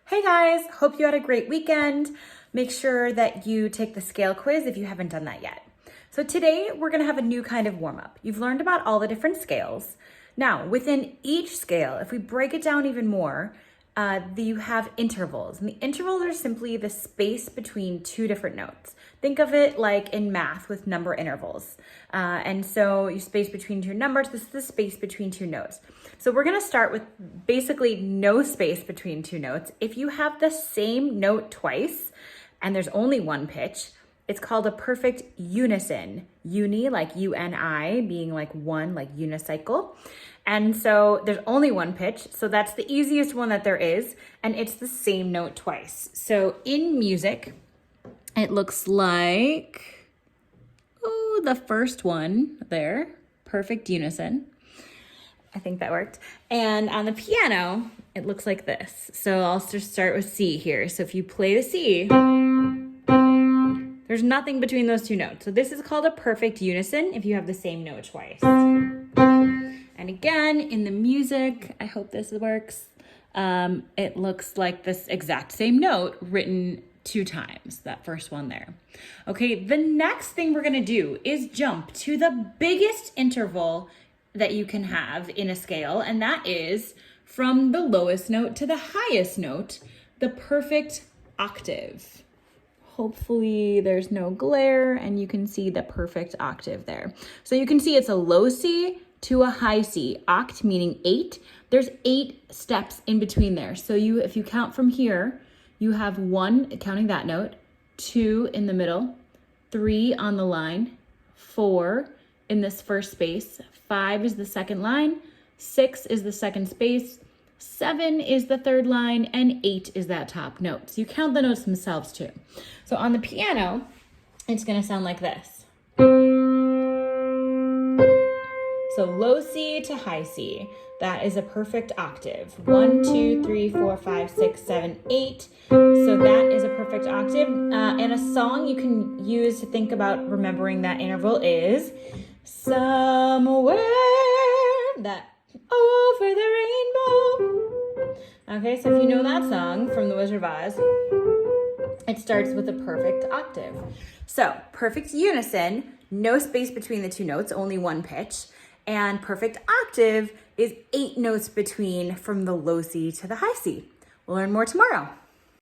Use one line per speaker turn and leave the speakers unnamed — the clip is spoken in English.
Hey guys, hope you had a great weekend. Make sure that you take the scale quiz if you haven't done that yet. So today we're gonna have a new kind of warm up. You've learned about all the different scales. Now, within each scale, if we break it down even more, you have intervals. And the intervals are simply the space between two different notes. Think of it like in math with number intervals. And so you space between two numbers, this is the space between two notes. So we're gonna start with basically no space between two notes. If you have the same note twice and there's only one pitch, it's called a perfect unison. Uni, like U-N-I, being like one, like unicycle. And so there's only one pitch, so that's the easiest one that there is, and it's the same note twice. So in music, it looks like, the first one there, perfect unison. I think that worked. And on the piano, it looks like this. So I'll just start with C here. So if you play the C, there's nothing between those two notes. So this is called a perfect unison if you have the same note twice. And again, in the music, I hope this works. It looks like this exact same note written two times, that first one there. Okay, the next thing we're gonna do is jump to the biggest interval that you can have in a scale, and that is from the lowest note to the highest note, the perfect octave. Hopefully there's no glare and you can see the perfect octave there. So you can see it's a low C to a high C. Oct meaning 8. There's 8 steps in between there. So if you count from here, you have 1, counting that note, 2 in the middle, 3 on the line, 4 in this first space, 5 is the second line, 6 is the second space, 7 is the third line, and 8 is that top note. So you count the notes themselves too. So on the piano, it's gonna sound like this. So low C to high C, that is a perfect octave. 1, 2, 3, 4, 5, 6, 7, 8. So that is a perfect octave. And a song you can use to think about remembering that interval is Somewhere That Over the Rainbow. Okay, so if you know that song from The Wizard of Oz, it starts with a perfect octave. So perfect unison, no space between the two notes, only one pitch. And perfect octave is 8 notes between from the low C to the high C. We'll learn more tomorrow.